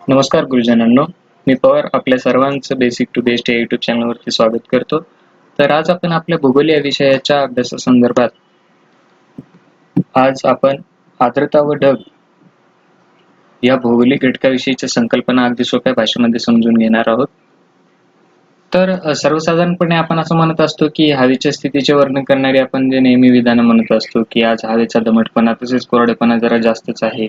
नमस्कार गुरुजनांनो, मी पवार आपल्या सर्वांचं बेसिक टू बेस्ट या यूट्यूब चॅनलवरती स्वागत करतो. तर आज आपण आपल्या भूगोल या विषयाच्या अभ्यासासंदर्भात आज आपण आर्द्रता व ढग या भौगोलिक घटकाविषयीच्या संकल्पना अगदी सोप्या भाषेमध्ये समजून घेणार आहोत. तर सर्वसाधारणपणे आपण असं म्हणत असतो की हवेच्या स्थितीचे वर्णन करणारी आपण जे नेहमी विधानं म्हणत असतो की आज हवेचा दमटपणा तसेच कोरडेपणा जरा जास्तच आहे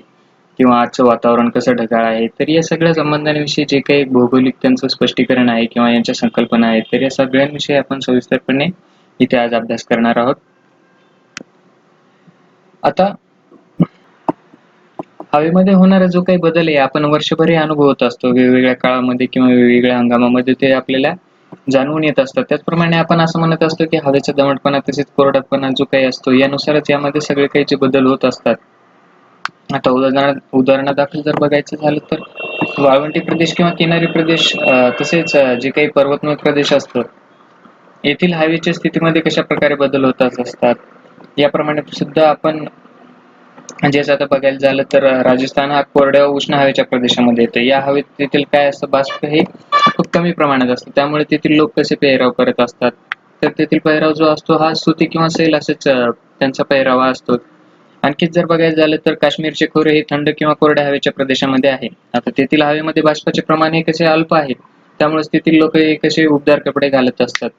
किंवा आजचं वातावरण कसं ढगाळ आहे. तर या सगळ्या संबंधांविषयी जे काही भौगोलिक त्यांचं स्पष्टीकरण आहे किंवा यांच्या संकल्पना आहेत, तर या सगळ्यांविषयी आपण सविस्तरपणे इथे आज अभ्यास करणार आहोत. आता हवेमध्ये होणारा जो काही बदल आहे आपण वर्षभर अनुभवत असतो. वेगवेगळ्या काळामध्ये किंवा वेगवेगळ्या हंगामामध्ये ते आपल्याला जाणवून येत असतात. त्याचप्रमाणे आपण असं म्हणत असतो की हवेचा दमटपणा तसेच कोरडापणा जो काही असतो यानुसारच यामध्ये सगळे काही जे बदल होत असतात. आता उदाहरणादाखल जर बघायचं झालं तर वाळवंटी प्रदेश किंवा किनारी प्रदेश तसेच जे काही पर्वतमय प्रदेश असतो येथील हवेच्या स्थितीमध्ये कशा प्रकारे बदल होत असतात याप्रमाणे सुद्धा आपण म्हणजे आता बघायला झालं तर राजस्थान हा कोरड्या व उष्ण हवेच्या प्रदेशामध्ये येतो. या हवेत तेथील काय असतं, बाष्प हे खूप कमी प्रमाणात असतं. त्यामुळे तेथील लोक कसे पेहराव करत असतात, तर तेथील पेहराव जो असतो हा सुती किंवा सैल असेच त्यांचा पेहरावा असतो. आणखीच जर बघायचं झालं तर काश्मीरचे खोरे हे थंड किंवा कोरड्या हवेच्या प्रदेशामध्ये आहे. आता तेथील हवेमध्ये बाष्पाचे प्रमाण हे कसे अल्प आहे, त्यामुळे तेथील लोक हे कसे उबदार कपडे घालत असतात.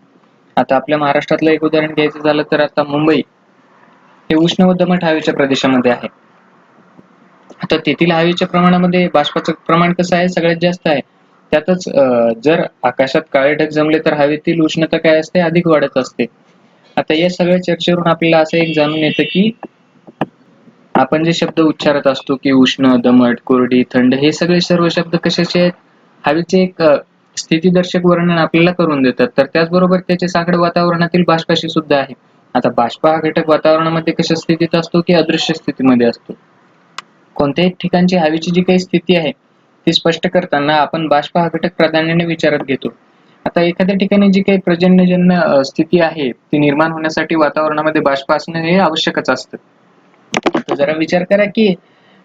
आता आपल्या महाराष्ट्रातलं एक उदाहरण घ्यायचं झालं तर आता मुंबई हे उष्ण व दमट हवेच्या प्रदेशामध्ये आहे. आता तेथील हवेच्या प्रमाणामध्ये बाष्पाचं प्रमाण कसं आहे, सगळ्यात जास्त आहे. त्यातच जर आकाशात काळे ढग जमले तर हवेतील उष्णता काय असते, अधिक वाढत असते. आता या सगळ्या चर्चेवरून आपल्याला असं एक जाणून येतं की आपण जे शब्द उच्चारत असतो की उष्ण, दमट, कोरडी, थंड हे सगळे सर्व शब्द कशाचे आहेत, हवेचे एक स्थितीदर्शक वर्णन आपल्याला करून देतात. तर त्याचबरोबर त्याचे साकडं वातावरणातील बाष्पाशी सुद्धा आहे. आता बाष्प हा घटक वातावरणामध्ये कशा स्थितीत असतो की अदृश्य स्थितीमध्ये असतो. कोणत्याही ठिकाणची हवेची जी काही स्थिती आहे ती स्पष्ट करताना आपण बाष्प हा घटक प्राधान्याने विचारात घेतो. आता एखाद्या ठिकाणी जी काही पर्जन्यजन्य स्थिती आहे ती निर्माण होण्यासाठी वातावरणामध्ये बाष्प असणं हे आवश्यकच असतं. आता जरा विचार करा की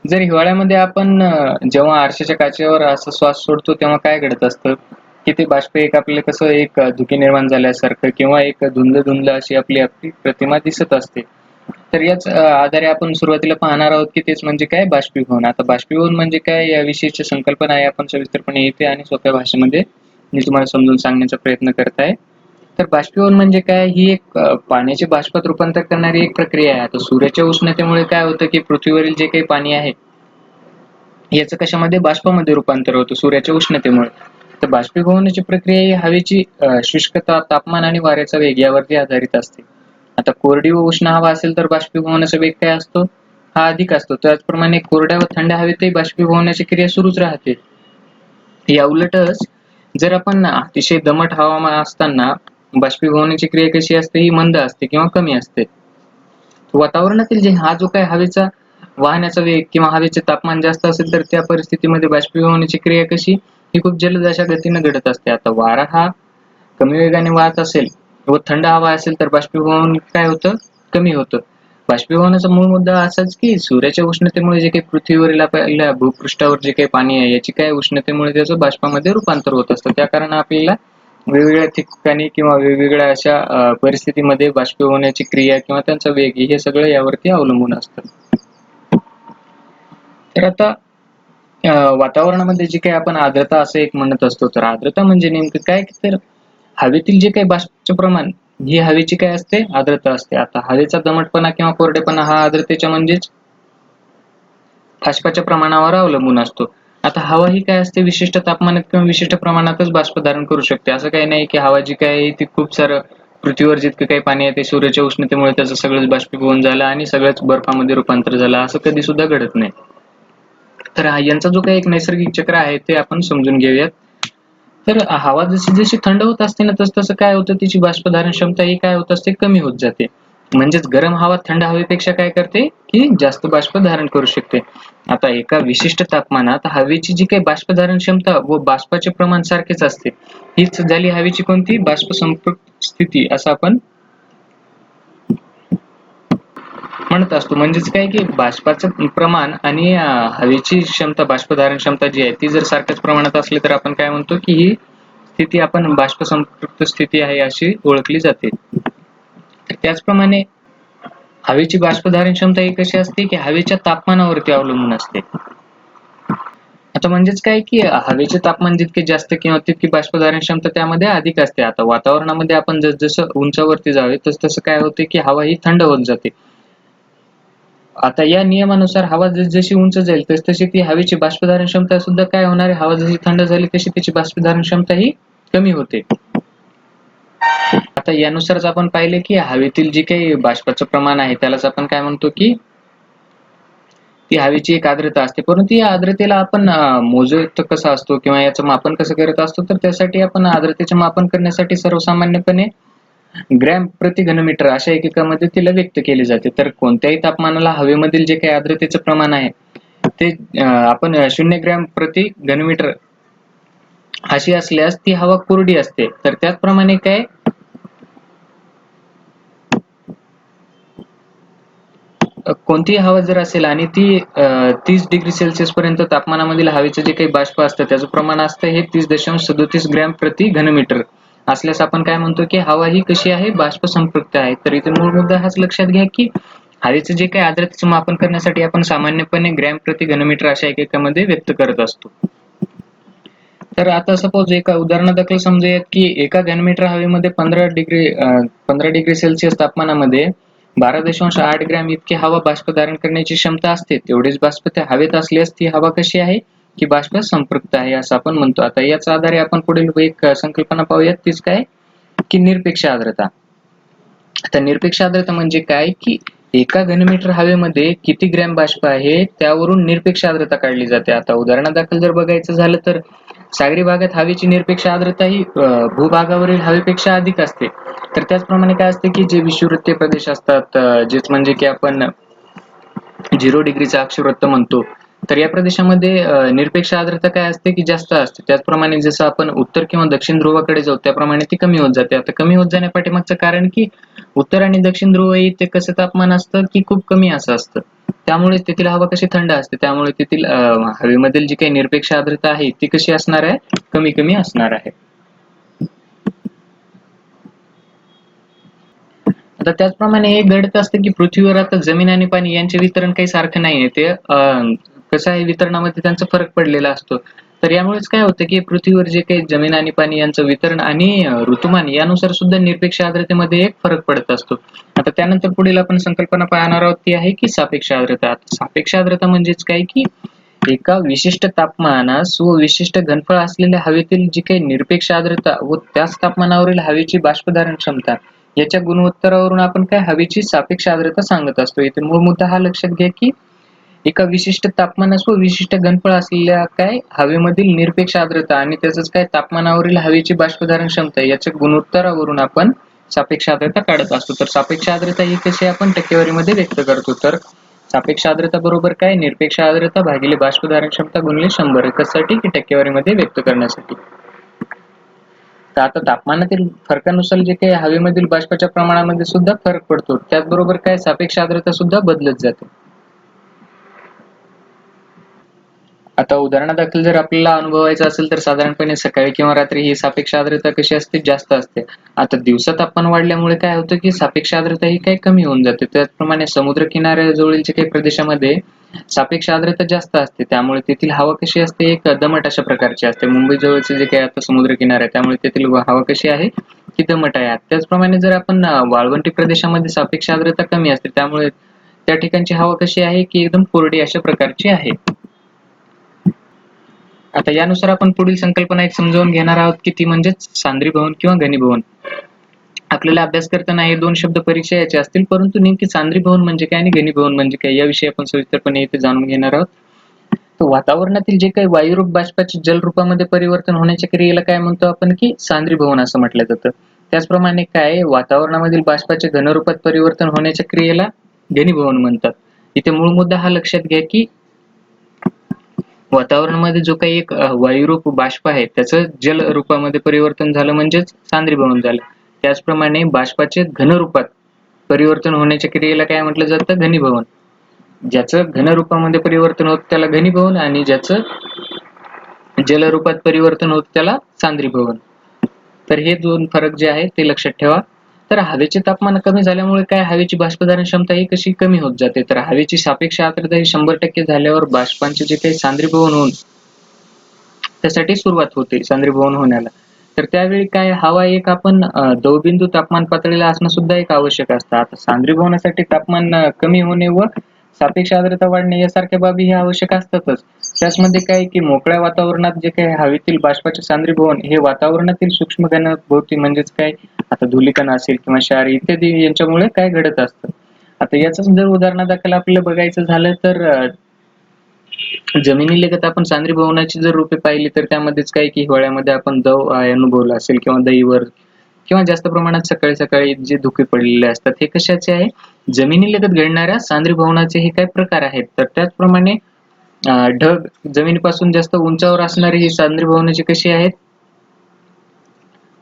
जर हिवाळ्यामध्ये आपण जेव्हा आरशाच्या काचेवर असं श्वास सोडतो तेव्हा काय घडत असतं की ते बाष्प एक आपल्याला कसं एक धुके निर्माण झाल्यासारखं किंवा एक धुंद धुंद अशी आपली प्रतिमा दिसत असते. तर याच आधारे आपण सुरुवातीला पाहणार आहोत की तेच म्हणजे काय, बाष्पीभवन. आता बाष्पीभवन म्हणजे काय याविषयीची संकल्पना आहे आपण सविस्तरपणे येथे आणि सोप्या भाषेमध्ये मी तुम्हाला समजून सांगण्याचा प्रयत्न करत आहे. तर बाष्पीभवन म्हणजे काय, ही एक पाण्याचे बाष्पात रूपांतर करणारी एक प्रक्रिया आहे. आता सूर्याच्या उष्णतेमुळे काय होतं की पृथ्वीवरील जे काही पाणी आहे याचं कशामध्ये, बाष्पामध्ये रूपांतर होतं सूर्याच्या उष्णतेमुळे. तर बाष्पीभवनाची प्रक्रिया ही हवेची शुष्कता, तापमान आणि वाऱ्याचा वेग यावरती आधारित असते. आता कोरडी व उष्ण हवा असेल तर बाष्पीभवनाचा वेग काय असतो, हा अधिक असतो. त्याचप्रमाणे कोरड्या व थंड हवेतही बाष्पीभवनाची क्रिया सुरूच राहते. या उलटच जर आपण अतिशय दमट हवामान असताना बाष्पीभवनाची क्रिया कशी असते, ही मंद असते किंवा कमी असते. वातावरणातील जे हा जो काही हवेचा वाहण्याचा वेग किंवा हवेचे तापमान जास्त असेल तर त्या परिस्थितीमध्ये बाष्पीभवनाची क्रिया कशी, ही खूप जलद अशा गतीने घडत असते. आता वारा हा कमी वेगाने वाहत असेल व थंड हवा असेल तर बाष्पीभवन काय होतं, कमी होतं. बाष्पीभवनाचा मूळ मुद्दा असाच की सूर्याच्या उष्णतेमुळे जे काही पृथ्वीवरील आपल्या भूपृष्ठावर जे काही पाणी आहे याची काय उष्णतेमुळे त्याचं बाष्पामध्ये रूपांतर होत असतं. त्या कारणाने आपल्याला वेगवेगळ्या ठिकाणी किंवा वेगवेगळ्या अशा परिस्थितीमध्ये बाष्पीभवनाची क्रिया किंवा त्यांचा वेग हे सगळं यावरती अवलंबून असतं. तर आता वातावरणामध्ये जे काही आपण आर्द्रता असं एक म्हणत असतो, तर आर्द्रता म्हणजे नेमकं काय, तर हवेतील जे काही बाष्पाचे प्रमाण ही हवेची काय असते, आर्द्रता असते. आता हवेचा दमटपणा किंवा कोरडेपणा हा आर्द्रतेच्या म्हणजेच बाष्पाच्या प्रमाणावर अवलंबून असतो. आता हवा ही काय असते, विशिष्ट तापमानात किंवा विशिष्ट प्रमाणातच बाष्प धारण करू शकते. असं काही नाही की हवा जी काय आहे ती खूप सारं पृथ्वीवर जितकं काही पाणी आहे ते सूर्याच्या उष्णतेमुळे त्याचं सगळंच बाष्पीभवन झालं आणि सगळंच बर्फामध्ये रूपांतर झालं, असं कधी सुद्धा घडत नाही. तर यांचा जो काही एक नैसर्गिक चक्र आहे ते आपण समजून घेऊयात. तर हवा जशी जशी थंड होत असते ना तसं तसं काय होतं, तिची बाष्पधारण क्षमता ही काय होत असते, कमी होत जाते. म्हणजेच गरम हवा थंड हवेपेक्षा काय करते की जास्त बाष्प धारण करू शकते. आता एका विशिष्ट तापमानात हवेची जी काही बाष्पधारण क्षमता व बाष्पाचे प्रमाण सारखेच असते. हीच झाली हवेची कोणती, बाष्प संपृक्त स्थिती असं आपण म्हणत असतो. म्हणजेच काय की बाष्पाचं प्रमाण आणि हवेची क्षमता, बाष्पधारण क्षमता जी आहे ती जर सारख्याच प्रमाणात असली तर आपण काय म्हणतो की ही स्थिती आपण बाष्प संपृक्त स्थिती आहे अशी ओळखली जाते. तर त्याचप्रमाणे हवेची बाष्पधारण क्षमता ही कशी असते की हवेच्या तापमानावरती अवलंबून असते. आता म्हणजेच काय की हवेचे तापमान जितके जास्त किंवा तितकी बाष्पधारण क्षमता त्यामध्ये अधिक असते. आता वातावरणामध्ये आपण जसं उंचावरती जावे तसं काय होते की हवा ही थंड होत जाते. आता या नियमानुसार हवा जशी उंच जाईल तशी ती हवेची बाष्पधारण क्षमता सुद्धा काय होणार आहे, हवा जशी थंड झाली तशी त्याची बाष्पधारण क्षमता ही कमी होते. आता यानुसारच आपण पाहिले की हवेतील जे काही बाष्पाचं प्रमाण आहे त्यालाच आपण काय म्हणतो की ती हवेची एक आर्द्रता असते. परंतु या आर्द्रतेला आपण मोजत कसा असतो किंवा याचं मापन कसं करत असतो, तर त्यासाठी आपण आर्द्रतेचे मापन करण्यासाठी सर्वसामान्यपणे ग्रॅम प्रति घनमीटर अशा एककामध्ये तिला व्यक्त केले जाते. तर कोणत्याही तापमानाला हवेमधील जे काही आर्द्रतेचं प्रमाण आहे ते आपण 0 ग्रॅम प्रति घनमीटर अशी असल्यास ती हवा कोरडी असते. तर त्याचप्रमाणे काय कोणतीही हवा जर असेल आणि ती 30 डिग्री सेल्सिअस पर्यंत तापमानामधील हवेचं जे काही बाष्प असतं त्याचं प्रमाण असतं हे 30.37 ग्रॅम प्रति घनमीटर असल्यास आपण काय म्हणतो की हवा ही कशी आहे, बाष्प संपृक्त आहे. तर इथे मूळ मुद्दा हाच लक्षात घ्या की हवेचं जे काही आर्द्रतेचं मापन करण्यासाठी आपण सामान्यपणे ग्रॅम प्रति घनमीटर अशा एककामध्ये व्यक्त करत असतो. तर आता सपोज एका उदाहरणादाखल समजूयात की एका घनमीटर हवेमध्ये 15 डिग्री सेल्सिअस तापमानामध्ये 12.8 ग्रॅम इतकी हवा बाष्प धारण करण्याची क्षमता असते. तेवढेच बाष्प त्या हवेत असल्यास ती हवा कशी आहे की बाष्प संपृक्त आहे असं आपण म्हणतो. आता याच आधारे आपण पुढील एक संकल्पना पाहूयात, तीच काय की निरपेक्ष आर्द्रता. आता निरपेक्ष आर्द्रता म्हणजे काय की एका घनमीटर हवेमध्ये किती ग्रॅम बाष्प आहे त्यावरून निरपेक्ष आर्द्रता काढली जाते. आता उदाहरणादाखल जर बघायचं झालं तर सागरी भागात हवेची निरपेक्ष आर्द्रता ही भूभागावरील हवेपेक्षा अधिक असते. तर त्याचप्रमाणे काय असते की जे विषुववृत्तीय प्रदेश असतात, जेच म्हणजे की आपण 0 डिग्रीचा अक्षवृत्त म्हणतो, तर या प्रदेशामध्ये निरपेक्ष आर्द्रता काय असते की जास्त असते. त्याचप्रमाणे जसं आपण उत्तर किंवा दक्षिण ध्रुवाकडे जाऊ त्याप्रमाणे ती कमी होत जाते. आता कमी होत जाण्यापाठीमागचं कारण की उत्तर आणि दक्षिण ध्रुव हे ते कसं तापमान असतं की खूप कमी असं असतं. त्यामुळे तेथील हवा कशी थंड असते, त्यामुळे तेथील हवेमधील जी काही निरपेक्ष आर्द्रता आहे ती कशी असणार आहे, कमी कमी असणार आहे. आता त्याचप्रमाणे हे घडत असतं की पृथ्वीवर आता जमीन आणि पाणी यांचे वितरण काही सारखं नाहीये. ते कसं आहे, वितरणामध्ये त्यांचा फरक पडलेला असतो. तर यामुळेच काय होतं की पृथ्वीवर जे काही जमीन आणि पाणी यांचं वितरण आणि ऋतुमान यानुसार सुद्धा निरपेक्ष आर्द्रतेमध्ये एक फरक पडत असतो. आता त्यानंतर पुढील आपण संकल्पना पाहणार आहोत ती आहे की सापेक्ष आर्द्रता. आता सापेक्ष आर्द्रता म्हणजेच काय की एका विशिष्ट तापमानास व विशिष्ट घनफळ असलेल्या हवेतील जी काही निरपेक्ष आर्द्रता व त्याच तापमानावरील हवेची बाष्पधारण क्षमता याच्या गुणोत्तरावरून आपण काय हवेची सापेक्ष आर्द्रता सांगत असतो. इथे मूळ मुद्दा हा लक्षात घ्या की एका विशिष्ट तापमानास व विशिष्ट घनफळ असलेल्या काय हवेमधील निरपेक्ष आर्द्रता आणि त्याचंच काय तापमानावरील हवेची बाष्पधारण क्षमता याच्या गुणोत्तरावरून आपण सापेक्ष आर्द्रता काढत असतो. तर सापेक्ष आर्द्रता ही कशी आपण टक्केवारीमध्ये व्यक्त करतो. तर सापेक्ष आर्द्रता बरोबर काय निरपेक्ष आर्द्रता भागिले बाष्पधारण क्षमता गुणिले 100 कशासाठी की टक्केवारीमध्ये व्यक्त करण्यासाठी. तर आता तापमानातील फरकानुसार जे काही हवेमधील बाष्पाच्या प्रमाणामध्ये सुद्धा फरक पडतो. त्याचबरोबर काय सापेक्ष आर्द्रता सुद्धा बदलत जाते. आता उदाहरणादाखल जर आपल्याला अनुभवायचं असेल तर साधारणपणे सकाळी किंवा रात्री ही सापेक्ष आर्द्रता कशी असते, जास्त असते. आता दिवसा तापमान वाढल्यामुळे काय होतं की सापेक्ष आर्द्रता ही काही कमी होऊन जाते. त्याचप्रमाणे समुद्र किनाऱ्याजवळील काही प्रदेशामध्ये सापेक्ष आर्द्रता जास्त असते. त्यामुळे तेथील हवा कशी असते, एक दमट अशा प्रकारची असते. मुंबई जवळचे जे काही आता समुद्र किनारा आहे त्यामुळे तेथील हवा कशी आहे की दमट आहे. त्याचप्रमाणे जर आपण वाळवंटी प्रदेशामध्ये सापेक्ष आर्द्रता कमी असते, त्यामुळे त्या ठिकाणची हवा कशी आहे की एकदम कोरडी अशा प्रकारची आहे. आता यानुसार आपण पुढील संकल्पना एक समजावून घेणार आहोत की ती म्हणजेच सांद्रीभवन किंवा घनीभवन. आपल्याला अभ्यास करताना हे दोन शब्द परीक्षा याचे असतील, परंतु नेमकी सांद्रीभवन म्हणजे काय आणि घनीभवन म्हणजे काय याविषयी आपण सविस्तरपणे इथे जाणून घेणार आहोत. तर वातावरणातील जे काही वायुरूप बाष्पाचे जलरूपामध्ये परिवर्तन होण्याच्या क्रियेला काय म्हणतो आपण की सांद्रीभवन असं म्हटलं जातं. त्याचप्रमाणे काय वातावरणामधील बाष्पाचे घनरूपात परिवर्तन होण्याच्या क्रियेला घनीभवन म्हणतात. इथे मूळ मुद्दा हा लक्षात घ्या की वातावरणामध्ये जो काही एक वायुरूप बाष्प आहे त्याचं जल रूपामध्ये परिवर्तन झालं म्हणजेच सांद्रीभवन झालं. त्याचप्रमाणे बाष्पाचे घनरूपात परिवर्तन होण्याच्या क्रियेला काय म्हटलं जातं? घनीभवन. ज्याचं घन रूपामध्ये परिवर्तन होतं त्याला घनीभवन आणि ज्याचं जल रूपात परिवर्तन होतं त्याला सांद्रीभवन. तर हे दोन फरक जे आहेत ते लक्षात ठेवा. तर हवेचे तापमान कमी झाल्यामुळे काय हवेची बाष्पधारण क्षमता ही कशी कमी होत जाते. तर हवेची सापेक्ष आर्द्रता ही 100% झाल्यावर बाष्पांचे जे काही सांद्रीभवन होऊन त्यासाठी सुरुवात होते सांद्रीभवन होण्याला. तर त्यावेळी काय हवा एक आपण दवबिंदू तापमान पातळीला असणं सुद्धा एक आवश्यक असतं. आता सांद्रीभवनासाठी तापमान कमी होणे व सापेक्ष आर्द्रता वाढणे यासारख्या बाबी ह्या आवश्यक असतातच. त्याचमध्ये काय की मोकळ्या वातावरणात जे काही हवेतील बाष्पाचे सांद्रीभवन हे वातावरणातील सूक्ष्म कणांभोवती म्हणजेच काय आता धुलीकण असेल किंवा क्षार इत्यादी यांच्यामुळे काय घडत असतं. आता याचंच जर उदाहरणादाखल आपल्याला बघायचं झालं तर जमिनीलगत आपण सांद्रीभवनाची जर रूपे पाहिली तर त्यामध्येच काय की हिवाळ्यामध्ये आपण दव अनुभवला असेल किंवा दहीवर किंवा जास्त प्रमाणात सकाळी सकाळी जे धुके पडलेले असतात हे कशाचे आहे? जमिनीलगत घडणाऱ्या सांद्रीभवनाचे हे काय प्रकार आहेत. तर त्याचप्रमाणे ढग जमिनीपासून जास्त उंचावर असणारी ही सांद्रीभवनाची कशी आहेत?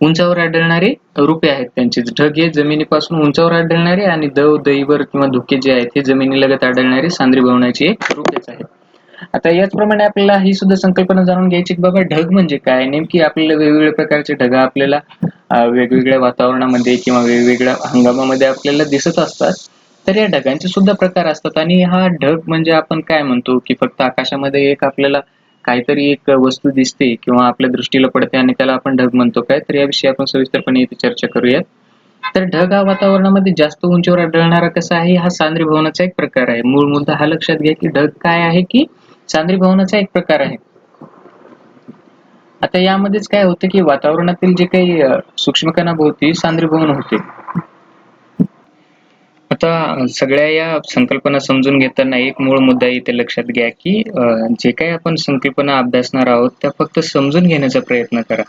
उंचावर आढळणारे रूपे आहेत त्यांची. ढग हे जमिनीपासून उंचावर आढळणारे आणि दव, दहीवर किंवा धुके जे आहेत हे जमिनीलगत आढळणारे सांद्रीभवनाची एक रूपेच आहेत. आता याचप्रमाणे आपल्याला ही सुद्धा संकल्पना जाणून घ्यायची की बाबा ढग म्हणजे काय? नेमकी आपल्याला वेगवेगळ्या प्रकारचे ढग आपल्याला वेगवेगळ्या वातावरणामध्ये किंवा वेगवेगळ्या हंगामामध्ये आपल्याला दिसत असतात. तर या ढगांचे सुद्धा प्रकार असतात आणि हा ढग म्हणजे आपण काय म्हणतो की फक्त आकाशामध्ये एक आपल्याला काहीतरी एक वस्तू दिसते किंवा आपल्या दृष्टीला पडते आणि त्याला आपण ढग म्हणतो काय? तर याविषयी आपण सविस्तरपणे इथे चर्चा करूयात. तर ढग हा वातावरणामध्ये जास्त उंचीवर आढळणारा कसा आहे? हा सांद्रीभवनाचा एक प्रकार आहे. मूळ मुद्दा हा लक्षात घ्या की ढग काय आहे की सांद्रीभवनाचा एक प्रकार आहे. आता यामध्येच काय होतं की वातावरणातील जे काही सूक्ष्म कणाभोवती सांद्रीभवन होते. आता सगळ्या या संकल्पना समजून घेताना एक मूळ मुद्दा इथे लक्षात घ्या की जे काही आपण संकल्पना अभ्यासणार आहोत त्या फक्त समजून घेण्याचा प्रयत्न करा.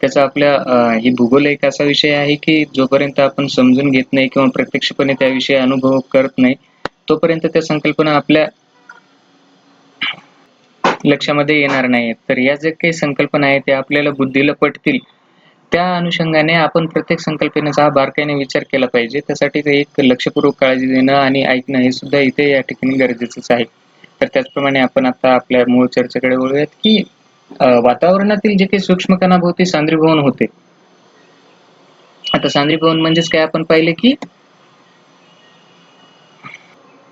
त्याचा आपल्या ही भूगोल एक असा विषय आहे की जोपर्यंत आपण समजून घेत नाही किंवा प्रत्यक्षपणे त्याविषयी अनुभव करत नाही तोपर्यंत त्या संकल्पना आपल्या लक्षामध्ये येणार नाहीत. तर या ज्या काही संकल्पना आहेत त्या आपल्याला बुद्धीला पटतील त्या अनुषंगाने आपण प्रत्येक संकल्पनेचा बारकाईने विचार केला पाहिजे. त्यासाठी ते एक लक्षपूर्वक काळजी देणं आणि ऐकणं हे सुद्धा इथे या ठिकाणी गरजेचंच आहे. तर त्याचप्रमाणे आपण आता आपल्या मूळ चर्चेकडे वळूयात की वातावरणातील जे काही सूक्ष्म कणाभोवती सांद्रीभवन होते. आता सांद्रीभवन म्हणजेच काय आपण पाहिले की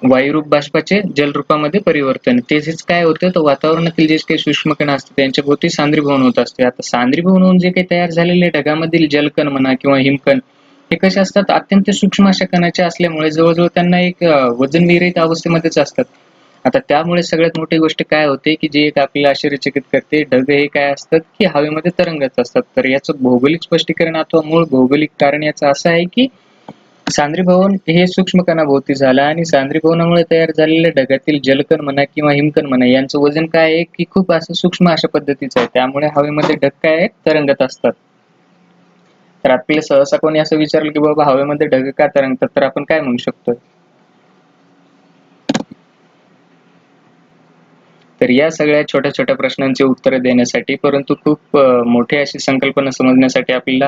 वायुरूप बाष्पाचे जलरूपामध्ये परिवर्तन. तेच काय होतं तर वातावरणातील जे काही सूक्ष्म कण असतात त्यांच्या भोवती सांद्रीभवन होत असते. आता सांद्रीभवन होऊन जे काही तयार झालेले ढगामधील जलकण म्हणा किंवा हिमकण हे कसे असतात? अत्यंत सूक्ष्म अशा कणाचे असल्यामुळे जवळजवळ त्यांना एक वजनविरहित अवस्थेमध्येच असतात. आता त्यामुळे सगळ्यात मोठी गोष्ट काय होते की जे एक आपल्याला आश्चर्यचकित करते, ढग हे काय असतात की हवेमध्ये तरंगत असतात. तर याचं भौगोलिक स्पष्टीकरण अथवा मूळ भौगोलिक कारण याचं असं आहे की सांद्रीभवन हे सूक्ष्म कणाभोवती झालं आणि सांद्रीभवनामुळे तयार झालेल्या ढगातील जलकण म्हणा किंवा हिमकण म्हणा यांचं वजन काय आहे की खूप असं सूक्ष्म अशा पद्धतीचं आहे. त्यामुळे हवेमध्ये ढग काय आहेत? तरंगत असतात. तर आपल्याला सहसा कोणी असं विचारलं की बाबा हवेमध्ये ढग का तरंगतात? तर आपण काय म्हणू शकतो? तर या सगळ्या छोट्या छोट्या प्रश्नांची उत्तरं देण्यासाठी परंतु खूप मोठी अशी संकल्पना समजण्यासाठी आपल्याला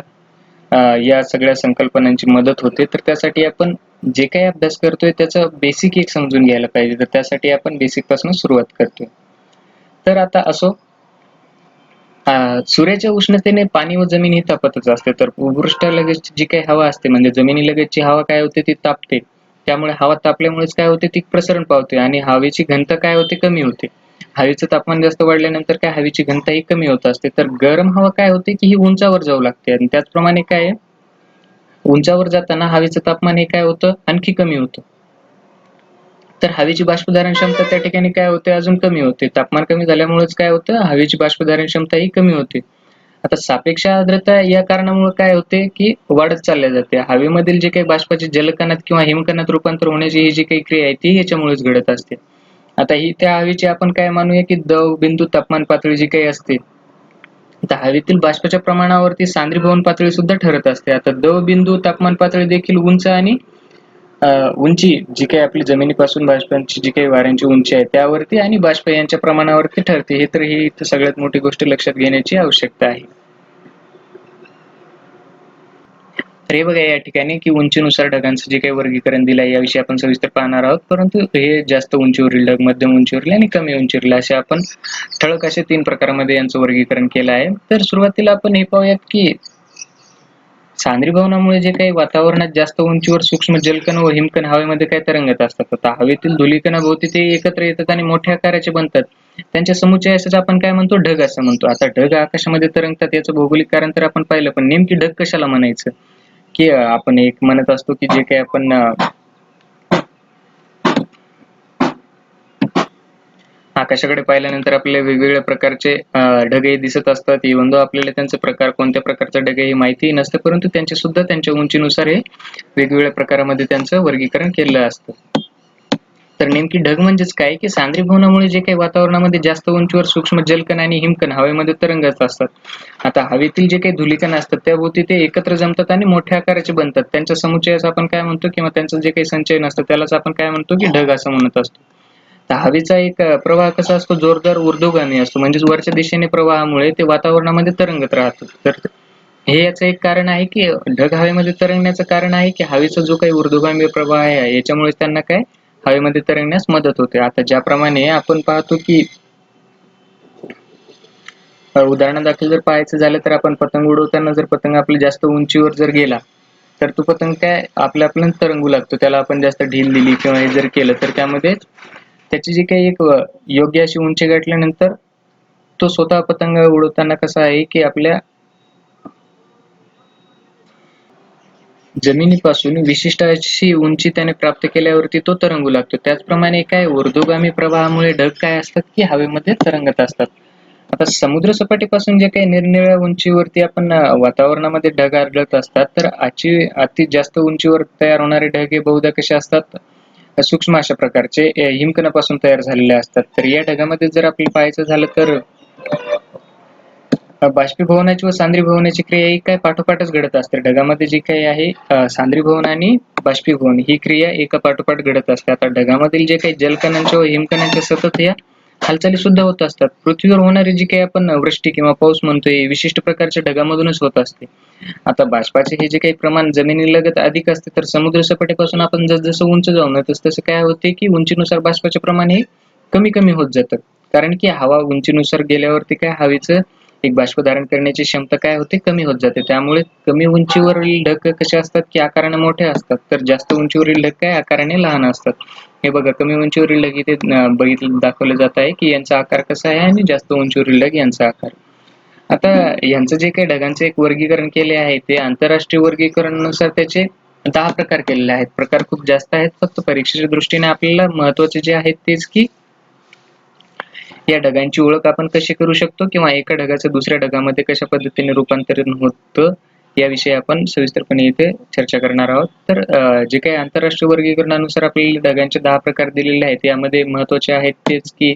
या सगळ्या संकल्पनांची मदत होते. तर त्यासाठी आपण जे काही अभ्यास करतोय त्याचं बेसिक एक समजून घ्यायला पाहिजे. तर त्यासाठी आपण बेसिक पासून सुरुवात करतोय. तर आता असो, सूर्याच्या उष्णतेने पाणी व जमीन ही तापतच असते. तर भूपृष्ठालगतची जी काही हवा असते म्हणजे जमिनीलगतची हवा काय होते ती तापते. त्यामुळे हवा तापल्यामुळेच काय होते ती प्रसरण पावते आणि हवेची घनता काय होते? कमी होते. हवेचं तापमान जास्त वाढल्यानंतर काय हवेची घनता ही कमी होत असते. तर गरम हवा काय होते की ही उंचावर जाऊ लागते आणि त्याचप्रमाणे काय आहे? उंचावर जाताना हवेचं तापमान हे काय होतं? आणखी कमी होतं. तर हवेची बाष्पधारण क्षमता त्या ठिकाणी काय होते? अजून कमी होते. तापमान कमी झाल्यामुळेच काय होतं? हवेची बाष्पधारण क्षमता ही कमी होते. आता सापेक्ष आर्द्रता या कारणामुळे काय होते की वाढत चालल्या जाते. हवेमधील जे काही बाष्पाचे जलकणात किंवा हिमकणात रूपांतर होण्याची ही जी काही क्रिया आहे ती याच्यामुळेच घडत असते. आता ही त्या हवेची आपण काय मानूया की दव बिंदू तापमान पातळी जी काही असते. आता हवेतील बाष्पाच्या प्रमाणावरती सांद्रीभवन पातळी सुद्धा ठरत असते. आता दव बिंदू तापमान पातळी देखील उंच आणि उंची जी काही आपली जमिनीपासून बाष्पांची जी काही वाऱ्यांची उंची आहे त्यावरती आणि बाष्प यांच्या प्रमाणावरती ठरते. हे तर ही सगळ्यात मोठी गोष्ट लक्षात घेण्याची आवश्यकता आहे. तर हे बघा या ठिकाणी की उंचीनुसार ढगांचं जे काही वर्गीकरण दिलं आहे याविषयी आपण सविस्तर पाहणार आहोत. परंतु हे जास्त उंचीवरील ढग, मध्यम उंचीवरील आणि कमी उंचीवरील असे आपण ठळक असे 3 प्रकारामध्ये यांचं वर्गीकरण केलं आहे. तर सुरुवातीला आपण हे पाहूयात की सांद्रीभवनामुळे जे काही वातावरणात जास्त उंचीवर सूक्ष्म जलकण व हिमकण हवेमध्ये काय तरंगत असतात. आता हवेतील धुलीकणाभोवती ते एकत्र येतात आणि मोठ्या आकाराचे बनतात. त्यांच्या समुच्चयासच आपण काय म्हणतो, ढग असं म्हणतो. आता ढग आकाशामध्ये तरंगतात याचं भौगोलिक कारण तर आपण पाहिलं, पण नेमकी ढग कशाला म्हणायचं, की आपण एक म्हणत असतो की जे काही आपण आकाशाकडे पाहिल्यानंतर आपल्याला वेगवेगळ्या प्रकारचे ढगही दिसत असतात. इव्हन दो आपल्याला त्यांचे प्रकार कोणत्या प्रकारचा ढग आहे हे माहितीही नसतं, परंतु त्यांचे सुद्धा त्यांच्या उंचीनुसार हे वेगवेगळ्या प्रकारामध्ये त्यांचं वर्गीकरण केलेलं असतं. तर नेमकी ढग म्हणजेच काय, की सांद्रीभवनामुळे जे काही वातावरणामध्ये जास्त उंचीवर सूक्ष्म जलकण आणि हिमकण हवेमध्ये तरंगत असतात. आता हवेतील जे काही धुलीकण असतात त्याभोवती ते एकत्र जमतात आणि मोठ्या आकाराचे बनतात. त्यांच्या समुच्चयास आपण काय म्हणतो, किंवा त्यांचं जे काही संचयन असतं त्यालाच आपण काय म्हणतो, की ढग असं म्हणत असतो. तर हवेचा एक प्रवाह कसा असतो, जोरदार ऊर्ध्वगामी असतो, म्हणजेच वरच्या दिशेने प्रवाहामुळे ते वातावरणामध्ये तरंगत राहतं. तर हे याचं एक कारण आहे, की ढग हवेमध्ये तरंगण्याचं कारण आहे, की हवेचा जो काही ऊर्ध्वगामी प्रवाह आहे याच्यामुळे त्यांना काय हवेमध्ये तरंगण्यास मदत होते. आता ज्याप्रमाणे आपण पाहतो की उदाहरणादाखल जर पाहायचं झालं तर आपण पतंग उडवताना जर पतंग आपली जास्त उंचीवर जर गेला तर तो पतंग काय आपल्याला तरंगू लागतो. त्याला आपण जास्त ढील दिली किंवा हे जर केलं तर त्यामध्ये त्याची जी काही एक योग्य अशी उंची गाठल्यानंतर तो स्वतः पतंग उडवताना कसा आहे, की आपल्या जमिनीपासून विशिष्ट अशी उंची त्याने प्राप्त केल्यावरती तो तरंगू लागतो. त्याचप्रमाणे काय ऊर्ध्वगामी प्रवाहामुळे ढग काय असतात, की हवेमध्ये तरंगत असतात. आता समुद्र सपाटीपासून जे काही निरनिराळ्या उंचीवरती आपण वातावरणामध्ये ढग आढळत असतात, तर अति जास्त उंचीवर तयार होणारे ढग हे बहुधा कसे असतात, सूक्ष्म अशा प्रकारचे हिमकणापासून तयार झालेले असतात. तर या ढगामध्ये जर आपल्याला पाहायचं झालं तर बाष्पीभवनाची व सांद्रीभवनाची क्रिया ही काय पाठोपाठच घडत असते. ढगामध्ये जी काही आहे सांद्रीभवन आणि बाष्पीभवन ही क्रिया एका पाठोपाठ घडत असते. आता ढगामधील जे काही जलकणांच्या व हिमकणांच्या सतत या हालचाली सुद्धा होत असतात. पृथ्वीवर होणारी जी काही आपण वृष्टी किंवा पाऊस म्हणतोय विशिष्ट प्रकारच्या ढगामधूनच होत असते. आता बाष्पाचे हे जे काही प्रमाण जमिनीलगत अधिक असते, तर समुद्र सपाटीपासून आपण जसजसं उंच जाऊ ना तसं काय होते, की उंचीनुसार बाष्पाचे प्रमाण हे कमी कमी होत जातं. कारण की हवा उंचीनुसार गेल्यावरती काय हवेचं एक बाष्प धारण करण्याची क्षमता काय होते, कमी होत जाते. त्यामुळे कमी उंचीवरील ढग कसे असतात, की आकाराने मोठे असतात, तर जास्त उंचीवरील ढग काय आकाराने लहान असतात. हे बघा कमी उंचीवरील ढग इथे बघितलं दाखवलं जात आहे, की यांचा आकार कसा आहे आणि जास्त उंचीवरील ढग यांचा आकार. आता यांचं जे काही ढगांचे एक वर्गीकरण केले आहे ते आंतरराष्ट्रीय वर्गीकरणानुसार त्याचे 10 प्रकार केलेले आहेत. प्रकार खूप जास्त आहेत. फक्त परीक्षेच्या दृष्टीने आपल्याला महत्त्वाचे जे आहेत तेच, की या ढगांची ओळख आपण कशी करू शकतो किंवा एका ढगाचं दुसऱ्या ढगामध्ये कशा पद्धतीने रूपांतरण होतं याविषयी आपण सविस्तरपणे इथे चर्चा करणार आहोत. तर जे काही आंतरराष्ट्रीय वर्गीकरणानुसार आपल्याला ढगांचे 10 प्रकार दिलेले आहेत यामध्ये महत्त्वाचे आहेत तेच, की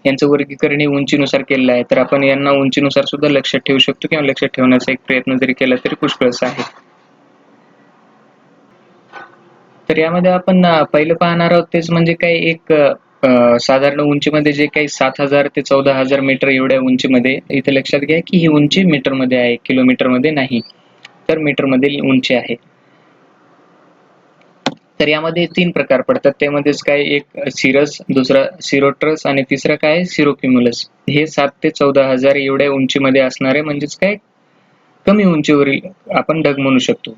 यांचं वर्गीकरण हे उंचीनुसार केलेलं आहे. तर आपण यांना उंचीनुसार सुद्धा लक्षात ठेवू शकतो किंवा लक्षात ठेवण्याचा एक प्रयत्न जरी केला तरी पुष्कळच आहे. तर यामध्ये आपण पहिलं पाहणार आहोत तेच म्हणजे काय एक साधारण उंचीमध्ये जे काही 7,000 ते 14,000 मीटर एवढ्या उंचीमध्ये, इथे लक्षात घ्या की ही उंची मीटरमध्ये आहे, किलोमीटरमध्ये नाही. तर मीटरमध्ये उंची आहे. तर यामध्ये 3 प्रकार पडतात. त्यामध्येच काय एक सिरस, दुसरा सिरोट्रस आणि तिसरा काय सिरोक्युमुलस. हे 7 ते 14,000 एवढ्या उंचीमध्ये असणारे म्हणजेच काय कमी उंचीवरील आपण ढग म्हणू शकतो.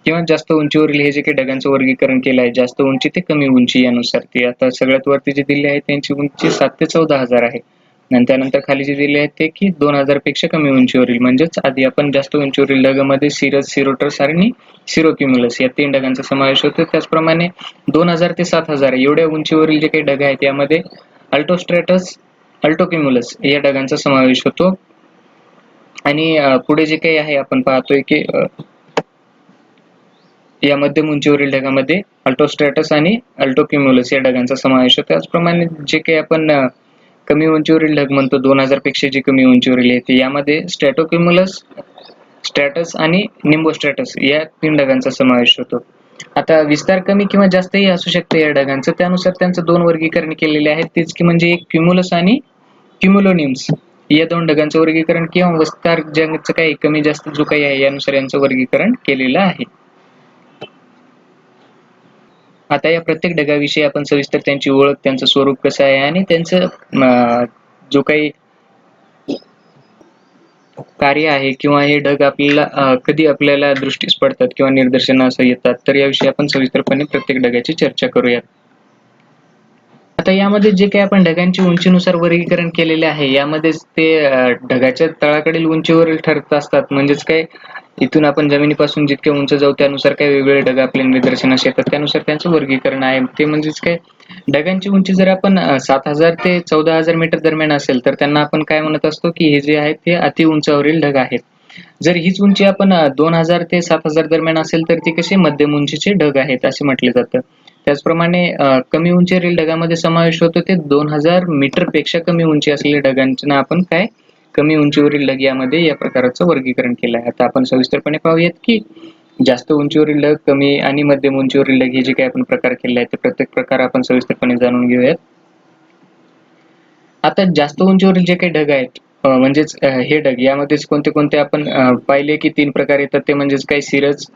किंवा जास्त उंचीवरील हे जे काही ढगांचं वर्गीकरण केलं आहे, जास्त उंची ते कमी उंची यानुसार ते आता सगळ्यात वरती जे दिले आहे त्यांची उंची 7 ते 14,000 आहे. आणि त्यानंतर खाली जे दिले आहेत ते की 2,000 पेक्षा कमी उंचीवरील, म्हणजेच आधी आपण जास्त उंचीवरील ढगामध्ये सिरस, सिरोट्रस आणि सिरोक्युमुलस या 3 ढगांचा समावेश होतो. त्याचप्रमाणे 2,000 ते 7,000 एवढ्या उंचीवरील जे काही ढग आहेत यामध्ये अल्टोस्ट्रॅटस, अल्टोक्युमुलस या ढगांचा समावेश होतो. आणि पुढे जे काही आहे आपण पाहतोय की या मध्यम उंचीवरील ढगामध्ये अल्टोस्ट्रॅटस आणि अल्टोक्युमुलस या ढगांचा समावेश होतो. त्याचप्रमाणे जे काही आपण कमी उंचीवरील ढग म्हणतो 2,000 पेक्षा जी कमी उंचीवरील आहे यामध्ये स्ट्रॅटोक्युमुलस, स्ट्रॅटस आणि निम्बोस्ट्रॅटस या 3 ढगांचा समावेश होतो. आता विस्तार कमी किंवा जास्तही असू शकते या ढगांचं, त्यानुसार त्यांचं 2 वर्गीकरण केलेले आहेत तेच की म्हणजे एक क्युमुलस आणि क्युमुलोनिम्स या दोन ढगांचं वर्गीकरण किंवा विस्तार ज्याचं काही कमी जास्त जो काही आहे यानुसार यांचं वर्गीकरण केलेलं आहे. आता या प्रत्येक ढगाविषयी आपण सविस्तर त्यांची ओळख, त्यांचं स्वरूप कसं आहे आणि त्यांचं जो काही कार्य आहे किंवा हे ढग आपल्याला कधी आपल्याला दृष्टीस पडतात किंवा निदर्शनास येतात, तर याविषयी आपण सविस्तरपणे प्रत्येक ढगाची चर्चा करूयात. आता यामध्ये जे काही आपण ढगांची उंचीनुसार वर्गीकरण केलेले आहे, यामध्येच ते ढगाच्या तळाकडील उंचीवरील ठरत असतात. म्हणजेच काय, इथून आपण जमिनीपासून जितके उंच जाऊ त्यानुसार काय वेगवेगळे ढग आपल्या निदर्शनास येतात, त्यानुसार त्यांचं वर्गीकरण आहे. ते म्हणजेच काय, ढगांची उंची जर आपण 7,000 ते 14,000 मीटर दरम्यान असेल, तर त्यांना आपण काय म्हणत असतो की हे जे आहेत ते अति उंचावरील ढग आहेत. जर हीच उंची आपण 2,000 ते 7,000 दरम्यान असेल, तर ती कशी मध्यम उंचीचे ढग आहेत असे म्हटले जातं. त्याचप्रमाणे कमी उंचीवरील ढगामध्ये समावेश होतो ते 2,000 मीटर पेक्षा कमी उंची असलेल्या ढगांना आपण काय, कमी उंचीवरील ढग यामध्ये या प्रकाराचं वर्गीकरण केलं आहे. आता आपण सविस्तरपणे पाहूयात की जास्त उंचीवरील ढग, कमी आणि मध्यम उंचीवरील ढग हे जे काही आपण प्रकार केले आहेत, ते प्रत्येक प्रकार आपण सविस्तरपणे जाणून घेऊयात. आता जास्त उंचीवरील जे काही ढग आहेत, म्हणजेच हे ढग यामध्येच कोणते कोणते आपण पाहिले की 3 प्रकार येतात. ते म्हणजेच काय, सिरस,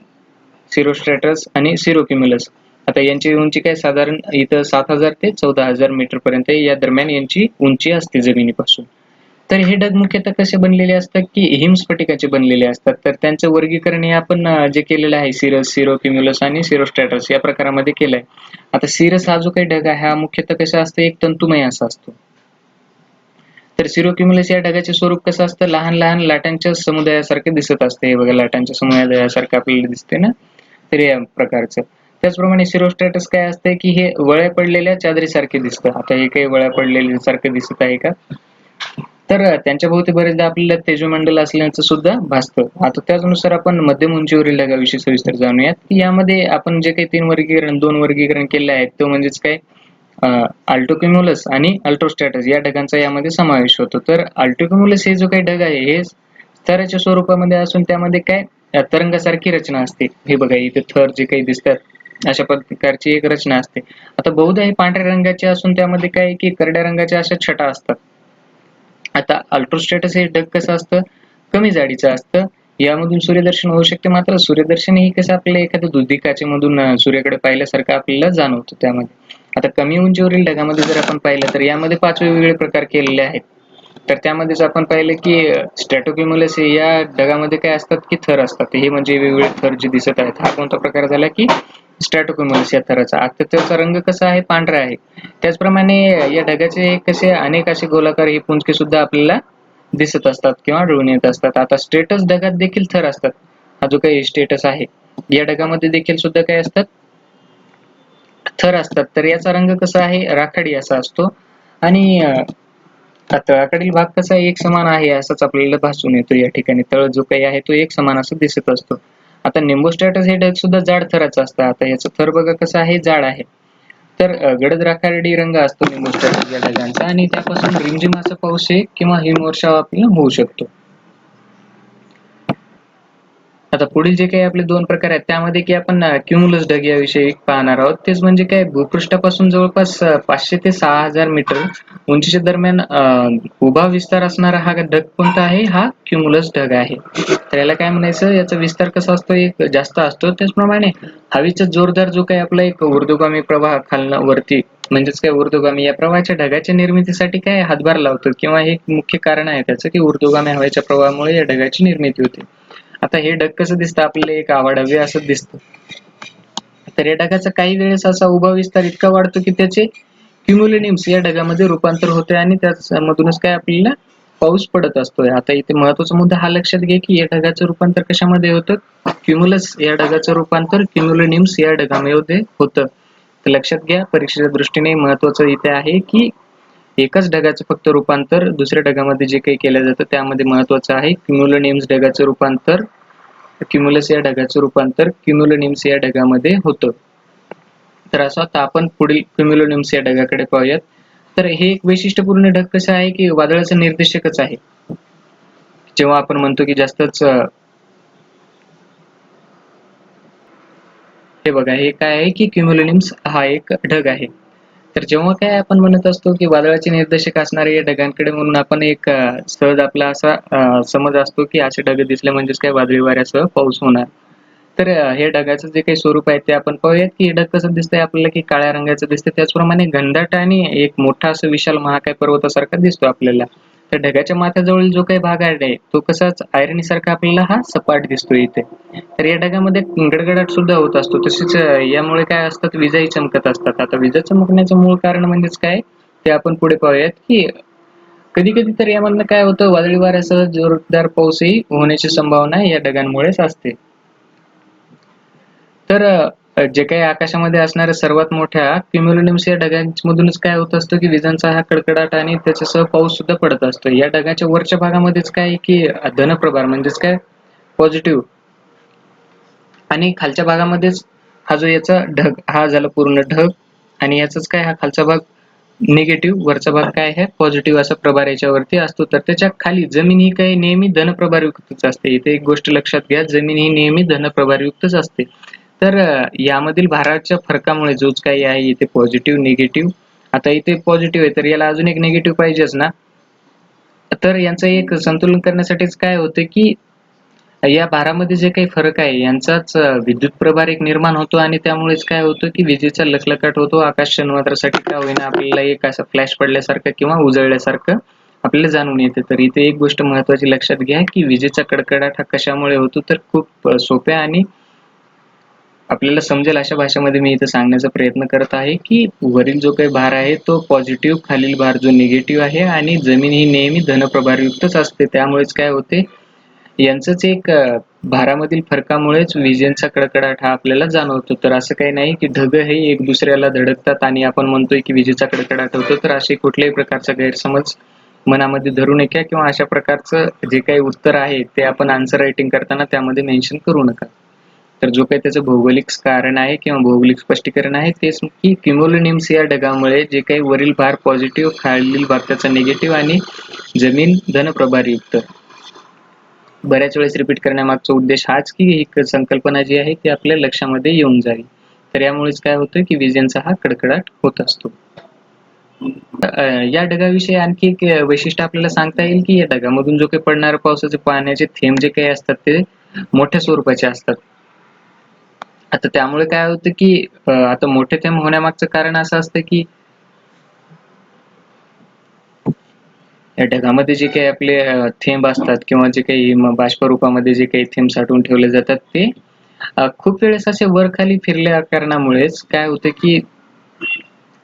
सिरोस्ट्रॅटस आणि सिरोक्युमुलस. आता यांची उंची काय साधारण इथं 7,000 ते 14,000 मीटर पर्यंत या दरम्यान यांची उंची असते जमिनीपासून. तर हे ढग मुख्यतः कसे बनलेले असतात की हिमस्फटिकाचे बनलेले असतात. तर त्यांचं वर्गीकरण हे आपण जे केलेलं आहे सिरस, सिरोक्युमुलस आणि सिरोस्ट्रॅटस या प्रकारामध्ये केलंय. आता सिरस हा जो काही ढग आहे हा मुख्यतः कसा असतो, एक तंतुमय असा असतो. तर सिरोक्युमुलस या ढगाचे स्वरूप कसं असतं, लहान लहान लाटांच्या समुदायासारखे दिसत असते. हे बघा, लाटांच्या समुदायासारखं आपल्याला दिसते ना, तर या प्रकारचं. त्याचप्रमाणे सिरोस्ट्रॅटस काय असते की हे वळ्या पडलेल्या चादरीसारखे दिसतं. आता हे काही वळ्या पडलेल्या सारखं दिसत आहे का, तर त्यांच्या भोवती बरेचदा आपल्याला तेजोमंडल असल्याचं सुद्धा भासतं. आता त्याचनुसार आपण मध्यम उंचीवरील ढगाविषयी सविस्तर जाणूयात की यामध्ये आपण जे काही दोन वर्गीकरण केले आहेत, तो म्हणजेच काय, अल्टोक्युमुलस आणि अल्ट्रोस्ट्रॅटस या ढगांचा यामध्ये समावेश होतो. तर अल्टोक्युमुलस हे जो काही ढग आहे हे स्तराच्या स्वरूपामध्ये असून त्यामध्ये काय, तरंगासारखी रचना असते. हे बघा, इथे थर जे काही दिसतात अशा प्रकारची एक रचना असते. आता बहुधा हे पांढऱ्या रंगाचे असून त्यामध्ये काय की करड्या रंगाच्या अशा छटा असतात. आता अल्ट्रोस्ट्रॅटस हे ढग कसं असतं, कमी जाडीचं असतं. यामधून सूर्यदर्शन होऊ शकते, मात्र सूर्यदर्शन हे कसं आपल्याला एखाद्या दुधी काचेमधून सूर्याकडे पाहिल्यासारखं आपल्याला जाणवतं त्यामध्ये. आता कमी उंचीवरील ढगामध्ये जर आपण पाहिलं तर यामध्ये 5 वेगवेगळे प्रकार केलेले आहेत. तर त्यामध्येच आपण पाहिलं की स्ट्रॅटोक्युमुलस या ढगामध्ये काय असतात की थर असतात. हे म्हणजे वेगवेगळे थर जे दिसत आहेत, हा कोणता प्रकार झाला की स्ट्रॅटोक्युमुलस या थराचा. आता त्याचा रंग कसा आहे, पांढरा आहे. त्याचप्रमाणे या ढगाचे कसे अनेक असे गोलाकार हे पुंजके सुद्धा आपल्याला दिसत असतात किंवा आढळून येत असतात. आता स्ट्रेटस ढगात देखील थर असतात. हा जो काही स्टेटस आहे या ढगामध्ये देखील सुद्धा काय असतात, थर असतात. तर याचा रंग कसा आहे, राखाडी असा असतो आणि तळाकडील भाग कसा एक समान आहे असंच आपल्याला भासून येतो. या ठिकाणी तळ जो काही आहे तो एक समान असं दिसत असतो. आता निम्बोस्ट्रॅटस हे ढग सुद्धा जाड थराचं असतं. आता याचं थर बघा कसं आहे, जाड आहे. तर गडद राखाडी रंग असतो निम्बोस्ट्रॅटस या ढगांचा आणि त्यापासून रिमझिम असा पाऊस किंवा हिमवर्षाव आपल्याला होऊ शकतो. आता पुढील जे काही आपले 2 प्रकार आहेत त्यामध्ये की आपण क्युमुलस ढग याविषयी पाहणार आहोत. तेच म्हणजे काय, भूपृष्ठापासून जवळपास 500 ते 6,000 मीटर उंचीच्या दरम्यान उभा विस्तार असणारा हा ढग कोणता आहे, हा क्युमुलस ढग आहे. तर याला काय म्हणायचं, याचा विस्तार कसा असतो, एक जास्त असतो. त्याचप्रमाणे हवेचा जोरदार जो काही आपला एक ऊर्ध्वगामी प्रवाह खालनं वरती, म्हणजेच काय ऊर्ध्वगामी या प्रवाहाच्या ढगाच्या निर्मितीसाठी काय हातभार लावतो किंवा हे एक मुख्य कारण आहे त्याचं की ऊर्ध्वगामी हवेच्या प्रवाहामुळे या ढगाची निर्मिती होते. आता हे ढग कसं दिसतं, आपल्याला एक आवाढव्य असं दिसतं. तर या ढगाचा काही वेळेस असा उभा विस्तार इतका वाढतो की त्याचे क्युमुलोनिम्स या ढगामध्ये रूपांतर होते आणि त्यामधूनच काय आपल्याला पाऊस पडत असतोय. आता इथे महत्वाचा मुद्दा हा लक्षात घ्या की या ढगाचं रूपांतर कशामध्ये होतं, क्युमुलस या ढगाचं रूपांतर क्युमुलोनिम्स या ढगामध्ये होतं. तर लक्षात घ्या, परीक्षेच्या दृष्टीने महत्वाचं इथे आहे की एकाच ढगाचं फक्त रूपांतर दुसऱ्या ढगामध्ये जे काही केलं जातं त्यामध्ये महत्वाचं आहे क्युमुलोनिम्स ढगाचं रूपांतर क्युमुलस या ढगाचं रूपांतर क्युमुलोनिम्स या ढगामध्ये होतं. तर असं आता आपण पुढील क्युमुलोनिम्स या ढगाकडे पाहूयात. तर हे एक वैशिष्ट्यपूर्ण ढग कसं आहे की वादळाचं निर्देशकच आहे. जेव्हा आपण म्हणतो की जास्तच हे बघा, हे काय आहे की क्युमुलोनिम्स हा एक ढग आहे. तर जेव्हा काय आपण म्हणत असतो की वादळाचे निर्देशक असणारे या ढगांकडे म्हणून आपण एक सहज आपला असा समज असतो की असे ढग दिसले म्हणजेच काय वादळी वाऱ्यासह पाऊस होणार. तर हे ढगाचं जे काही स्वरूप आहे ते आपण पाहूयात की हे ढग कसं दिसतंय आपल्याला की काळ्या रंगाचं दिसतंय. त्याचप्रमाणे घनदाट आणि एक मोठा असं विशाल महाकाय पर्वतासारखा दिसतो आपल्याला. त्या ढगाच्या माथ्याजवळील जो काही भाग आहे तो कसाच आयरणीसारखा आपल्याला हा सपाट दिसतो इथे. तर या ढगामध्ये गडगडाट सुद्धा होत असतो. तसेच यामुळे काय असतात विजाही चमकत असतात. आता विजा चमकण्याचं मूळ कारण म्हणजेच काय ते आपण पुढे पाहूयात की कधी-कधी तर यामधनं काय होतं वादळी वाऱ्यासह जोरदार पाऊसही होण्याची संभावना या ढगांमुळेच असते. तर जे काही आकाशामध्ये असणाऱ्या सर्वात मोठ्या क्युम्युलोनिम्स या ढगांमधूनच काय होत असतं की विजांचा हा कडकडाट आणि त्याच्यासह पाऊस सुद्धा पडत असतो. या ढगाच्या वरच्या भागामध्येच काय आहे की धनप्रभार म्हणजेच काय पॉझिटिव्ह आणि खालच्या भागामध्येच हा जो याचा ढग हा झाला पूर्ण ढग आणि याचाच काय हा खालचा भाग निगेटिव्ह वरचा भाग काय आहे पॉझिटिव्ह असा प्रभार याच्यावरती असतो. तर त्याच्या खाली जमीन ही काही नेहमी धनप्रभारयुक्तच असते. इथे एक गोष्ट लक्षात घ्या जमीन ही नेहमी धनप्रभारयुक्तच असते. तर यामधील भाराच्या फरकामुळे जोच काही आहे इथे पॉझिटिव्ह निगेटिव्ह आता इथे पॉझिटिव्ह आहे तर याला अजून एक निगेटिव्ह पाहिजेच ना. तर यांचं एक संतुलन करण्यासाठीच काय होतं की या भारामध्ये जे काही फरक आहे यांचाच विद्युत प्रभार एक निर्माण होतो आणि त्यामुळेच काय होतं की विजेचा लखलखाट होतो. आकाश क्षणमात्रासाठी का होईना आपल्याला एक असं फ्लॅश पडल्यासारखं किंवा उजळल्यासारखं आपल्याला जाणवून येते. तर इथे एक गोष्ट महत्त्वाची लक्षात घ्या की विजेचा कडकडाट हा कशामुळे होतो तर खूप सोप्या आणि आपल्याला समजेल अशा भाषेमध्ये मी इथे सांगण्याचा प्रयत्न करत आहे की वरील जो काही भार आहे तो पॉझिटिव्ह खालील भार जो निगेटिव्ह आहे आणि जमीन ही नेहमी धनप्रभारयुक्तच असते. त्यामुळेच काय होते यांचंच एक भारामधील फरकामुळेच विजेंचा कडकडाट हा आपल्याला जाणवतो. तर असं काही नाही की ढग हे एक दुसऱ्याला धडकतात आणि आपण म्हणतोय की विजेचा कडकडाट होतो. तर असे कुठल्याही प्रकारचा गैरसमज मनामध्ये धरू नका किंवा अशा प्रकारचं जे काही उत्तर आहे ते आपण आन्सर रायटिंग करताना त्यामध्ये मेन्शन करू नका. तर जो काही त्याचं भौगोलिक कारण आहे किंवा भौगोलिक स्पष्टीकरण आहे तेच की क्युम्युलोनिम्स या ढगामुळे जे काही वरील भार पॉझिटिव्ह खालील भाग त्याचा निगेटिव्ह आणि जमीन धनप्रभारयुक्त. बऱ्याच वेळेस रिपीट करण्यामागचा उद्देश हाच की ही संकल्पना जी आहे ती आपल्या लक्षामध्ये येऊन जावी. तर यामुळेच काय होतं की विजेंचा हा कडकडाट होत असतो. या ढगाविषयी आणखी एक वैशिष्ट्य आपल्याला सांगता येईल की या ढगामधून जो काही पडणारा पावसाचे पाण्याचे थेंब जे काही असतात ते मोठ्या स्वरूपाचे असतात. आता त्यामुळे काय होतं की आता मोठे थेंब होण्यामागचं कारण असं असतं की या ढगामध्ये जे काही आपले थेंब असतात किंवा जे काही बाष्प रूपामध्ये जे काही थेंब साठवून ठेवले जातात ते खूप वेळेस असे वर खाली फिरल्या कारणामुळेच काय होतं की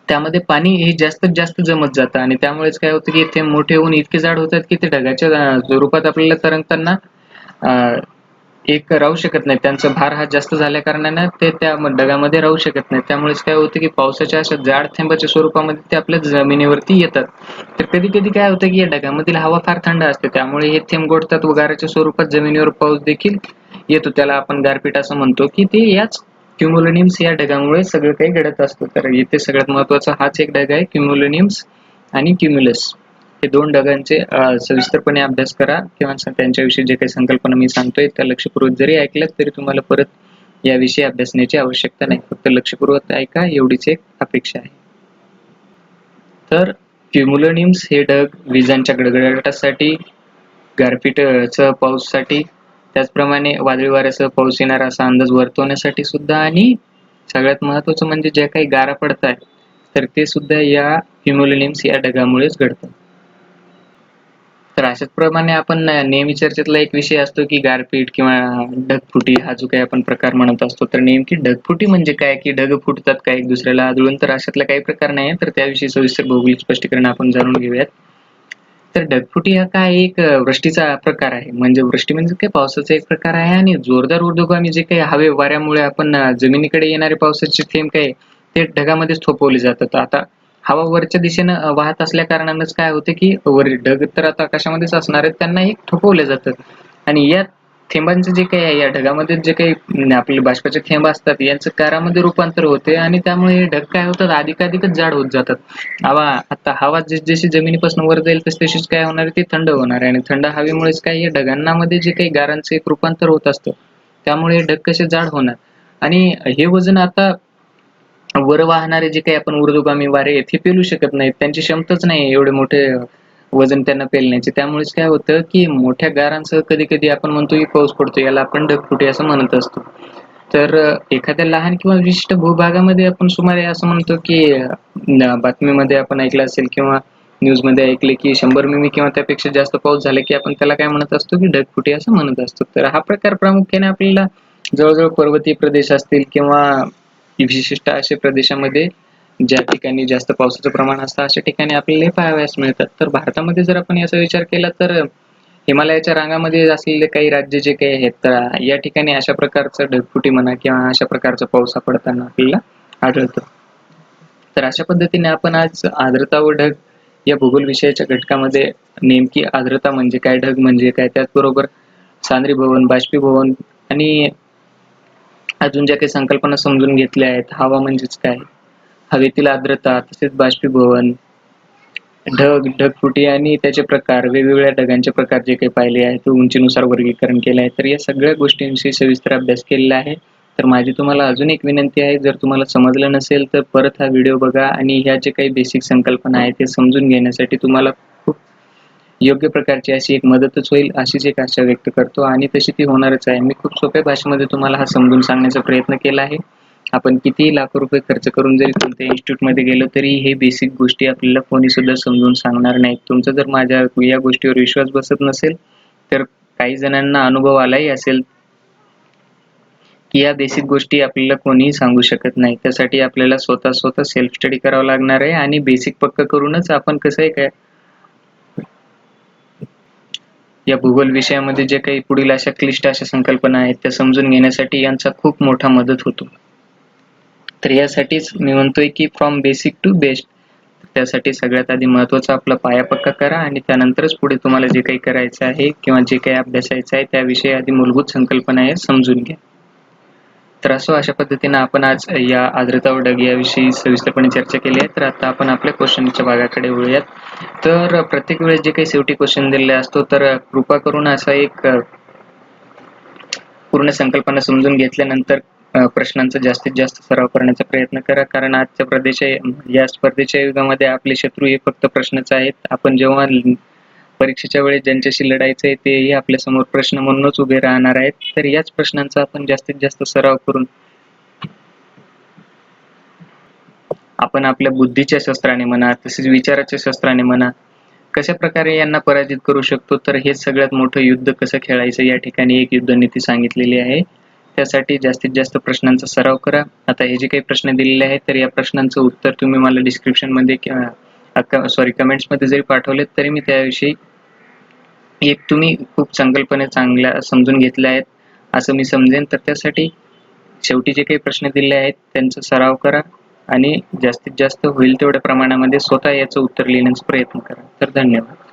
त्यामध्ये पाणी हे जास्तीत जास्त जमत जातं आणि त्यामुळेच काय होतं की थेंब मोठे होऊन इतके जाड होतात की ते ढगाच्या स्वरूपात आपल्याला तरंगताना एक राहू शकत नाही. त्यांचा भार हा जास्त झाल्या कारणाने ते त्या ढगामध्ये राहू शकत नाही. त्यामुळेच काय होतं की पावसाच्या अशा जाड थेंबाच्या स्वरूपामध्ये ते आपल्या जमिनीवरती येतात. तर कधी-कधी काय होतं की या ढगामधील हवा फार थंड असते. त्यामुळे हे थेंब गोठतात व गाराच्या स्वरूपात जमिनीवर पाऊस देखील येतो. त्याला आपण गारपीट असं म्हणतो की ते याच क्युम्युलोनिम्स या ढगामुळे सगळं काही घडत असतं. तर इथे सगळ्यात महत्त्वाचा हाच एक ढग आहे क्युम्युलोनिम्स आणि क्युम्युलस. हे दोन ढगांचे सविस्तरपणे अभ्यास करा किंवा त्यांच्याविषयी जे काही संकल्पना मी सांगतोय त्या लक्षपूर्वक जरी ऐकल्यात तरी तुम्हाला परत याविषयी अभ्यासण्याची आवश्यकता नाही. फक्त लक्षपूर्वक ऐका एवढीच एक अपेक्षा आहे. तर क्युम्युलोनिम्स हे ढग विजांच्या गडगडाटासाठी, गारपीटसह पाऊससाठी, त्याचप्रमाणे वादळी वाऱ्यासह पाऊस येणार असा अंदाज वर्तवण्यासाठी सुद्धा आणि सगळ्यात महत्त्वाचं म्हणजे ज्या काही गारा पडतायत तर ते सुद्धा या क्युम्युलोनिम्स या ढगामुळेच घडतात. तर अशाच प्रमाणे आपण नेहमी चर्चेतला एक विषय असतो की गारपीट किंवा ढगफुटी हा जो काही आपण प्रकार म्हणत असतो. तर नेमकी ढगफुटी म्हणजे काय की ढग फुटतात का एक दुसऱ्याला आदळून तर अशातला काही प्रकार नाही तर त्याविषयी सविस्तर भौगोलिक स्पष्टीकरण आपण जाणून घेऊयात. तर ढगफुटी हा काय एक वृष्टीचा प्रकार आहे. म्हणजे वृष्टी म्हणजे काय पावसाचा एक प्रकार आहे आणि जोरदार ऊर्ध्वगामी जे काही हवे वाऱ्यामुळे आपण जमिनीकडे येणारे पावसाचे थेंब काय ते ढगामध्येच थोपवले जातात. आता हवा वरच्या दिशेनं वाहत असल्या कारणानंच काय होते की वरील ढग तर आता आकाशामध्येच असणार आहेत त्यांना एक थोपवले जातात आणि या थेंबांचं जे काही आहे या ढगामध्ये जे काही आपले बाष्पाचे थेंब असतात यांचं गारामध्ये रूपांतर होते आणि त्यामुळे हे ढग काय होतात अधिकाधिकच जाड होत जातात. हवा जशी जमिनीपासून वर जाईल तशीच काय होणार आहे ती थंड होणार आहे आणि थंड हवेमुळेच काय या ढगांमध्ये जे काही गारांचं एक रूपांतर होत असतं त्यामुळे हे ढग कसे जाड होणार आणि हे वजन आता वर वाहणारे जे काही आपण ऊर्ध्वगामी वारे आहेत हे पेलू शकत नाहीत. त्यांची क्षमताच नाही एवढे मोठे वजन त्यांना पेलण्याची. त्यामुळेच काय होतं, की मोठ्या गारांसह कधी-कधी आपण म्हणतो, की पाऊस पडतो. याला आपण ढगफुटी असं म्हणत असतो. तर एखाद्या लहान किंवा विशिष्ट भूभागामध्ये आपण सुमारे असं म्हणतो, की बातमीमध्ये आपण ऐकलं असेल किंवा न्यूजमध्ये ऐकले, की 100 मिमी किंवा त्यापेक्षा जास्त पाऊस झाला, की आपण त्याला काय म्हणत असतो, की ढगफुटी असं म्हणत असतो. तर हा प्रकार प्रामुख्याने आपल्याला जवळ पर्वतीय प्रदेश असतील किंवा विशिष्ट अशा प्रदेशामध्ये ज्या ठिकाणी जास्त पावसाचं प्रमाण असतं, अशा ठिकाणी आपल्याला हे पाहावयास मिळतात. तर भारतामध्ये जर आपण याचा विचार केला तर हिमालयाच्या रांगामध्ये असलेले काही राज्य जे काही आहेत, तर या ठिकाणी अशा प्रकारचं ढगफुटी म्हणा किंवा अशा प्रकारचा पाऊस हा पडताना आपल्याला आढळतो. तर अशा पद्धतीने आपण आज आर्द्रता व ढग या भूगोल विषयाच्या घटकामध्ये नेमकी आर्द्रता म्हणजे काय, ढग म्हणजे काय, त्याचबरोबर सांद्रीभवन, बाष्पीभवन आणि अजून ज्या काही संकल्पना समजून घेतल्या आहेत. हवा म्हणजेच काय, हवेतील आर्द्रता, तसेच बाष्पीभवन, ढगफुटी आणि त्याचे प्रकार, वेगवेगळ्या ढगांचे प्रकार जे काही पाहिले आहेत, उंचीनुसार वर्गीकरण केले आहे. तर या सगळ्या गोष्टींविषयी सविस्तर अभ्यास केलेला आहे. तर माझी तुम्हाला अजून एक विनंती आहे, जर तुम्हाला समजलं नसेल तर परत हा व्हिडिओ बघा आणि ह्या जे काही बेसिक संकल्पना आहेत ते समजून घेण्यासाठी तुम्हाला खूप योग्य प्रकारची अशी एक मदतच होईल, अशीच एक आशा व्यक्त करतो आणि तशी ती होणारच आहे. मी खूप सोप्या भाषेमध्ये तुम्हाला हा समजून सांगण्याचा प्रयत्न केला आहे. आपण कितीही लाखो रुपये खर्च करून जरी कोणत्या इन्स्टिट्यूटमध्ये गेलो तरी हे बेसिक गोष्टी आपल्याला कोणी सुद्धा समजून सांगणार नाही. तुमचा जर माझ्या या गोष्टीवर विश्वास बसत नसेल, तर काही जणांना अनुभव आलाही असेल, की या बेसिक गोष्टी आपल्याला कोणीही सांगू शकत नाही. त्यासाठी आपल्याला स्वतः सेल्फ स्टडी करावं लागणार आहे आणि बेसिक पक्कं करूनच आपण कसं आहे काय या भूगोल विषयामध्ये जे काही पुढील अशा क्लिष्ट अशा संकल्पना आहेत त्या समजून घेण्यासाठी यांचा खूप मोठा मदत होतो. तर यासाठीच मी म्हणतोय, की फ्रॉम बेसिक टू बेस्ट. त्यासाठी सगळ्यात आधी महत्त्वाचा आपला पाया पक्का करा आणि त्यानंतरच पुढे तुम्हाला जे काही करायचं आहे किंवा जे काही अभ्यासायचं आहे त्याविषयी आधी मूलभूत संकल्पना आहे समजून घ्या. तर अशा पद्धतीने आपण आज या आर्द्रता व ढग याविषयी सविस्तरपणे चर्चा केली आहे. तर आता आपण आपल्या क्वेश्चनच्या भागाकडे वळूयात. तर प्रत्येक वेळेस जे काही शेवटी क्वेश्चन दिलेला असतो, तर कृपा करून असा एक पूर्ण संकल्पना समजून घेतल्यानंतर प्रश्नांचा जास्तीत जास्त सराव करण्याचा प्रयत्न करा. कारण आजच्या या स्पर्धेच्या युगामध्ये आपले शत्रू हे फक्त प्रश्नच आहेत. आपण जेव्हा परीक्षेच्या वेळेस ज्यांच्याशी लढायचं आहे तेही आपल्यासमोर प्रश्न म्हणूनच उभे राहणार आहेत. तर याच प्रश्नांचा आपण जास्तीत जास्त सराव करून आपण आपल्या बुद्धीच्या शस्त्राने म्हणा, तसेच विचाराच्या शस्त्राने म्हणा, कशा प्रकारे यांना पराजित करू शकतो. तर हे सगळ्यात मोठं युद्ध कसं खेळायचं या ठिकाणी एक युद्धनीती सांगितलेली आहे. त्यासाठी जास्तीत जास्त प्रश्नांचा सराव करा. आता हे जे काही प्रश्न दिलेले आहेत तर या प्रश्नांचं उत्तर तुम्ही मला डिस्क्रिप्शनमध्ये किंवा कमेंट्समध्ये जरी पाठवलेत तरी मी त्याविषयी एक तुम्ही खूप संकल्पना चांगल्या समजून घेतल्या आहेत असं मी समजेन. तर त्यासाठी शेवटी जे काही प्रश्न दिले आहेत त्यांचा सराव करा आणि जास्तीत जास्त होईल तेवढ्या प्रमाणामध्ये स्वतः याचं उत्तर लिहिण्याचा प्रयत्न करा. तर धन्यवाद.